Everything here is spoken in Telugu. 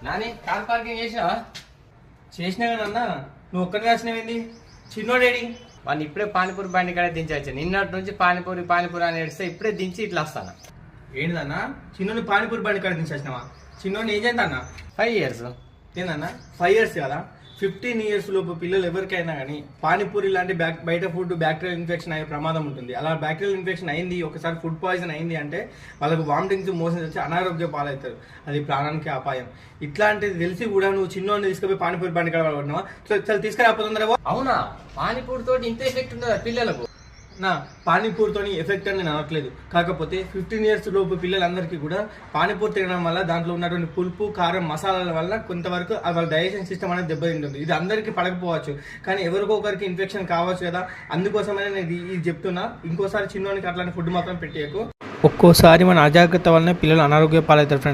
నాని కార్ పార్కింగ్ చేసినావా? చేసినా కదన్నా, నువ్వు ఒక్కడిని రాసినవేంది? చిన్నోడేడి వాళ్ళు ఇప్పుడే పానీపూరి బండి కాడ దించవచ్చు. నిన్నటి నుంచి పానీపూరి అని ఏడిస్తే ఇప్పుడే దించి ఇట్లా వస్తాను. ఏంటిదన్నా? చిన్నోని పానీపూరి బండి కాడ దించేసినావా? చిన్నోడిని ఏం చేద్దాన్నా? 5 years. ఏందన్నా 5 years కదా? 15 years లోపు పిల్లలు ఎవరికైనా కానీ పానీపూరి లాంటి బయట ఫుడ్ బ్యాక్టీరియల్ ఇన్ఫెక్షన్ అయ్యే ప్రమాదం ఉంటుంది. అలా బ్యాక్టీరియల్ ఇన్ఫెక్షన్ అయింది, ఒకసారి ఫుడ్ పాయిజన్ అయింది అంటే వాళ్ళకు వామిటింగ్స్, మోషన్స్ వచ్చి అనారోగ్య పాలవుతారు. అది ప్రాణానికి అపాయం. ఇట్లాంటిది తెలిసి కూడా నువ్వు చిన్నోడిని తీసుకుపోయి పానీపూరి బండి కాడ పడుతున్నావా? చాలా తీసుకురాపోతుందా? అవునా? పానీపూరి తోటి ఇంత ఎఫెక్ట్ ఉంటుందా పిల్లలకు? నా పానీపూరితో ఎఫెక్ట్ అని నేను అనట్లేదు. కాకపోతే 15 years లోపు పిల్లలందరికీ కూడా పానీపూరి తినడం వల్ల దాంట్లో ఉన్నటువంటి పులుపు, కారం, మసాలాల వల్ల కొంతవరకు వాళ్ళ డైజెషన్ సిస్టమ్ అనేది దెబ్బతింటుంది. ఇది అందరికీ పడకపోవచ్చు, కానీ ఎవరికో ఒకరికి ఇన్ఫెక్షన్ కావచ్చు కదా. అందుకోసమే నేను ఇది చెప్తున్నా. ఇంకోసారి చిన్నోనికి అట్లాంటి ఫుడ్ మాత్రం పెట్టేయకు. ఒక్కోసారి మన అజాగ్రత్త వల్లనే పిల్లలు అనారోగ్య పాలవుతారు ఫ్రెండ్స్.